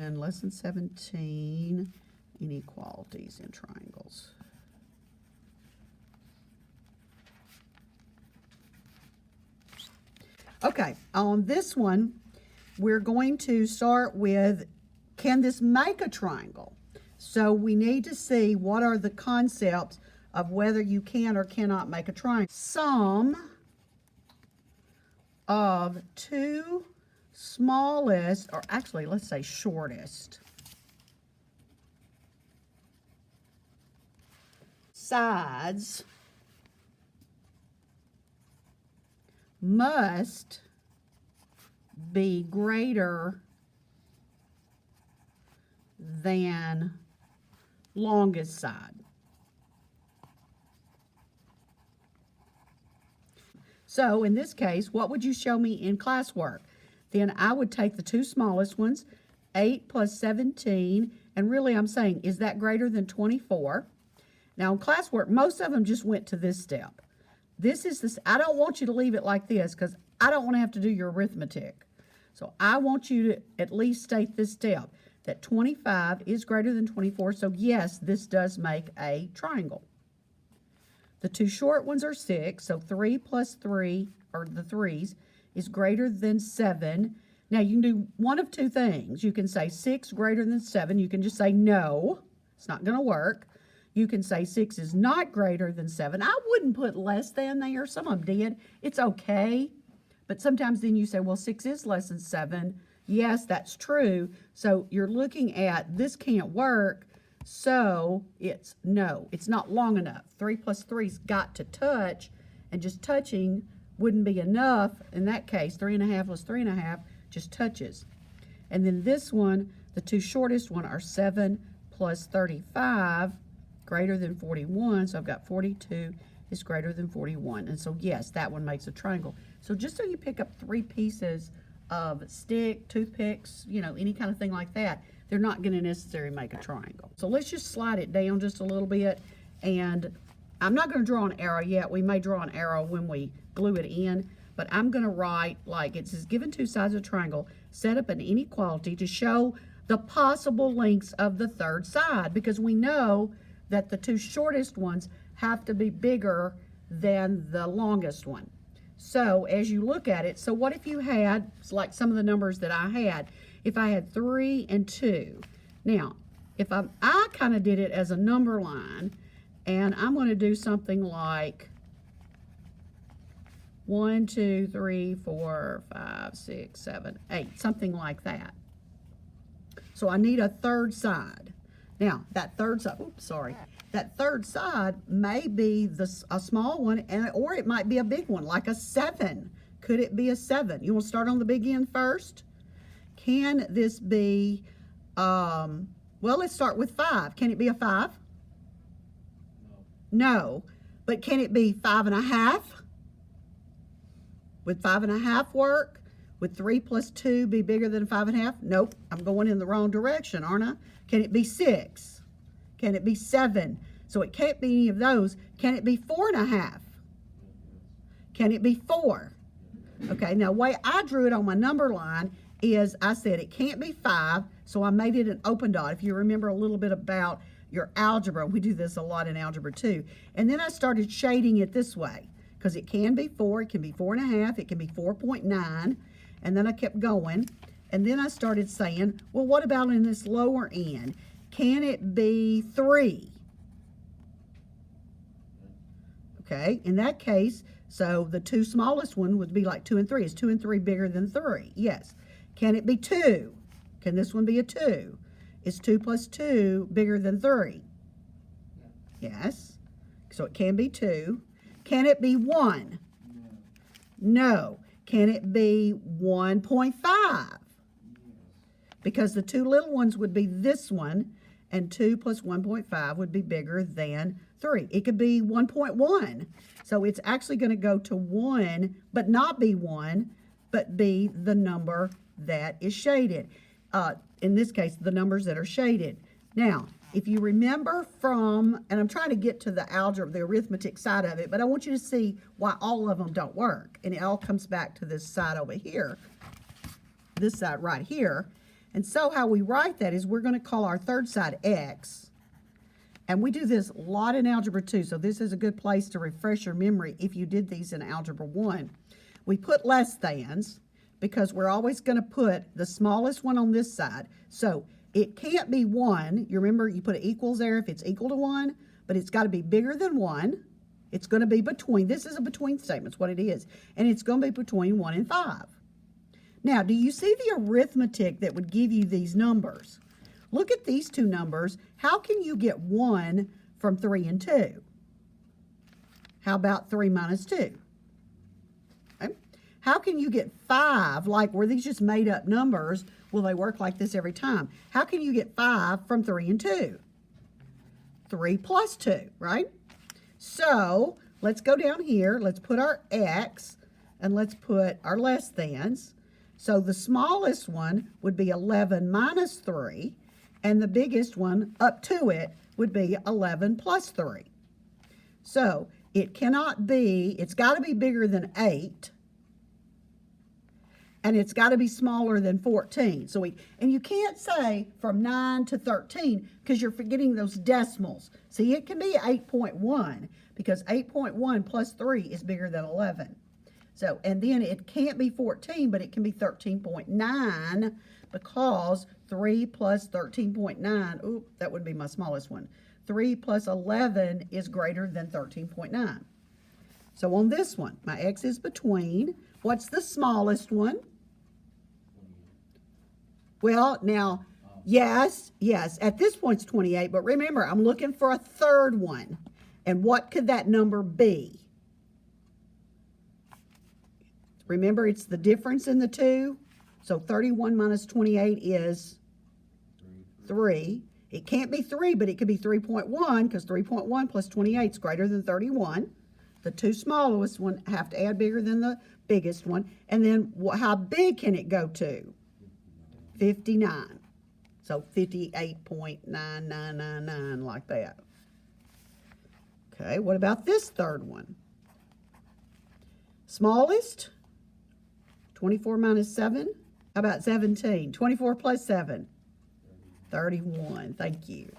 in lesson 17, inequalities in triangles. Okay, on this one, we're going to start with, can this make a triangle? So we need to see what are the concepts of whether you can or cannot make a triangle. Sum of two smallest, or actually let's say shortest, sides must be greater than longest side. So in this case, what would you show me in classwork? Then I would take the two smallest ones, 8 plus 17, and really I'm saying, is that greater than 24? Now in classwork, most of them just went to this step. This is this. I don't want you to leave it like this because I don't want to have to do your arithmetic. So I want you to at least state this step, that 25 is greater than 24. So yes, this does make a triangle. The two short ones are 6. So 3 plus 3, or the 3's, is greater than 7. Now you can do one of two things. You can say 6 greater than 7. You can just say no. It's not going to work. You can say 6 is not greater than 7. I wouldn't put less than there. Some of them did. It's okay. But sometimes then you say, well, 6 is less than 7. Yes, that's true. So you're looking at this can't work. So it's no, it's not long enough. 3 plus 3's got to touch, and just touching wouldn't be enough. In that case, 3.5 plus 3.5 just touches. And then this one, the two shortest one are 7 plus 35, greater than 41. So I've got 42 is greater than 41. And so yes, that one makes a triangle. So just so you pick up 3 pieces of stick, toothpicks, you know, any kind of thing like that, they're not going to necessarily make a triangle. So let's just slide it down just a little bit. And I'm not going to draw an arrow yet. We may draw an arrow when we glue it in, but I'm going to write, like it says, given two sides of a triangle, set up an inequality to show the possible lengths of the third side, because we know that the two shortest ones have to be bigger than the longest one. So as you look at it, so what if you had, like some of the numbers that I had, if I had 3 and 2. Now, if I kind of did it as a number line, and I'm going to do something like 1, 2, 3, 4, 5, 6, 7, 8, something like that. So I need a third side. Now, that third side, oops, sorry. That third side may be a small one, or it might be a big one, like a 7. Could it be a 7? You want to start on the big end first? Can this be, well, let's start with 5. Can it be a 5? No. But can it be 5.5? Would 5.5 work? Would 3 plus 2 be bigger than 5.5? Nope, I'm going in the wrong direction, aren't I? Can it be 6? Can it be 7? So it can't be any of those. Can it be 4.5? Can it be 4? Okay, now the way I drew it on my number line is I said it can't be 5, so I made it an open dot. If you remember a little bit about your algebra, we do this a lot in algebra too. And then I started shading it this way, because it can be 4, it can be 4.5, it can be 4.9, and then I kept going. And then I started saying, well, what about in this lower end? Can it be 3? Okay, in that case, so the two smallest one would be like 2 and 3. Is 2 and 3 bigger than 3? Yes. Can it be 2? Can this one be a 2? Is 2 plus 2 bigger than 3? Yes. So it can be 2. Can it be 1? No. Can it be 1.5? Because the two little ones would be this one, and 2 plus 1.5 would be bigger than 3. It could be 1.1. So it's actually going to go to 1, but not be 1, but be the number that is shaded. In this case, the numbers that are shaded. Now, if you remember from, and I'm trying to get to the algebra, the arithmetic side of it, but I want you to see why all of them don't work. And it all comes back to this side over here, this side right here. And so how we write that is we're going to call our third side x. And we do this a lot in Algebra 2, so this is a good place to refresh your memory if you did these in Algebra 1. We put less thans because we're always going to put the smallest one on this side. So it can't be 1. You remember you put an equals there if it's equal to 1, but it's got to be bigger than 1. It's going to be between. This is a between statement, it's what it is. And it's going to be between 1 and 5. Now, do you see the arithmetic that would give you these numbers? Look at these two numbers. How can you get 1 from 3 and 2? How about 3 minus 2? Okay. How can you get 5, like were these just made up numbers? Will they work like this every time? How can you get 5 from 3 and 2? 3 plus 2, right? So let's go down here. Let's put our x and let's put our less thans. So the smallest one would be 11 minus 3, and the biggest one up to it would be 11 plus 3. So it cannot be, it's got to be bigger than 8, and it's got to be smaller than 14. So and you can't say from 9 to 13 because you're forgetting those decimals. See, it can be 8.1 because 8.1 plus 3 is bigger than 11. So, and then it can't be 14, but it can be 13.9 because 3 plus 13.9, oop, that would be my smallest one. 3 plus 11 is greater than 13.9. So on this one, my x is between. What's the smallest one? Well, now, yes, at this point it's 28, but remember, I'm looking for a third one. And what could that number be? Remember, it's the difference in the two. So 31 minus 28 is 3. It can't be 3, but it could be 3.1 because 3.1 plus 28 is greater than 31. The two smallest one have to add bigger than the biggest one. And then how big can it go to? 59. So 58.9999 like that. Okay, what about this third one? Smallest? 24 minus 7? How about 17? 24 plus 7? 31. Thank you.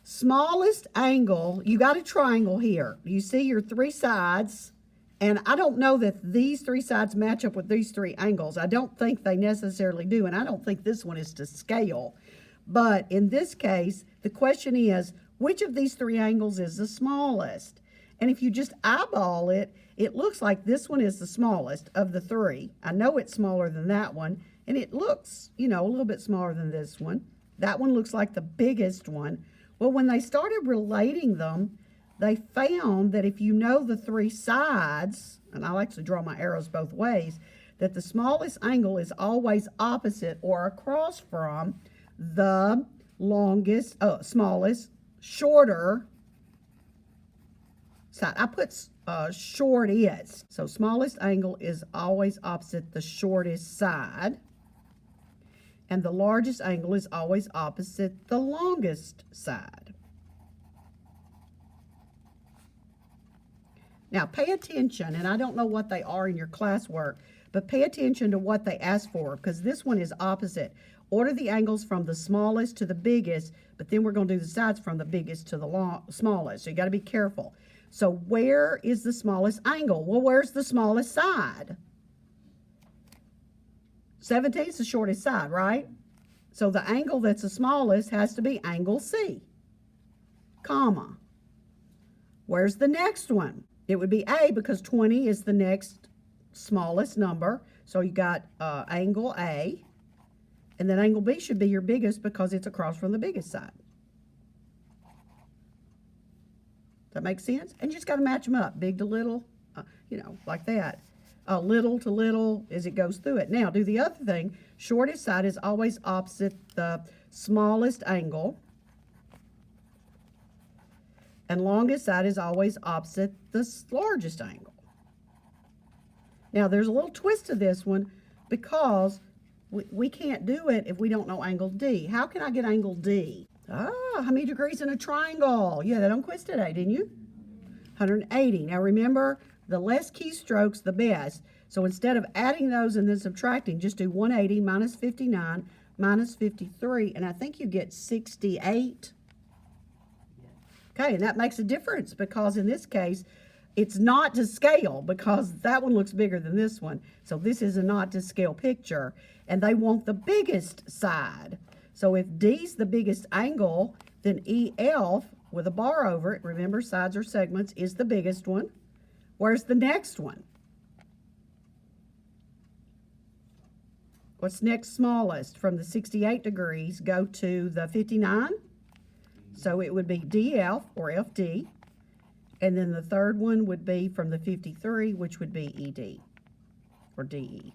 Smallest angle, you got a triangle here. You see your three sides, and I don't know that these three sides match up with these three angles. I don't think they necessarily do, and I don't think this one is to scale. But in this case, the question is, which of these three angles is the smallest? And if you just eyeball it, it looks like this one is the smallest of the three. I know it's smaller than that one, and it looks, you know, a little bit smaller than this one. That one looks like the biggest one. Well, when they started relating them, they found that if you know the three sides, and I'll actually draw my arrows both ways, that the smallest angle is always opposite or across from the longest, smallest, shorter side. I put shortest. So smallest angle is always opposite the shortest side. And the largest angle is always opposite the longest side. Now pay attention, and I don't know what they are in your classwork, but pay attention to what they ask for, because this one is opposite. Order the angles from the smallest to the biggest, but then we're going to do the sides from the biggest to the smallest. So you got to be careful. So where is the smallest angle? Well, where's the smallest side? 17 is the shortest side, right? So the angle that's the smallest has to be angle C, comma. Where's the next one? It would be A because 20 is the next smallest number. So you got angle A. And then angle B should be your biggest because it's across from the biggest side. Does that make sense? And you just got to match them up, big to little, you know, like that. Little to little as it goes through it. Now, do the other thing. Shortest side is always opposite the smallest angle. And longest side is always opposite the largest angle. Now, there's a little twist to this one because we can't do it if we don't know angle D. How can I get angle D? Ah, how many degrees in a triangle? You had that on quiz today, didn't you? 180. Now remember, the less keystrokes, the best. So instead of adding those and then subtracting, just do 180 minus 59 minus 53, and I think you get 68. Okay, and that makes a difference because in this case, it's not to scale because that one looks bigger than this one. So this is a not to scale picture, and they want the biggest side. So if D's the biggest angle, then EF with a bar over it, remember sides or segments, is the biggest one. Where's the next one? What's next smallest? From the 68 degrees, go to the 59. So it would be DF or FD. And then the third one would be from the 53, which would be ED or DE.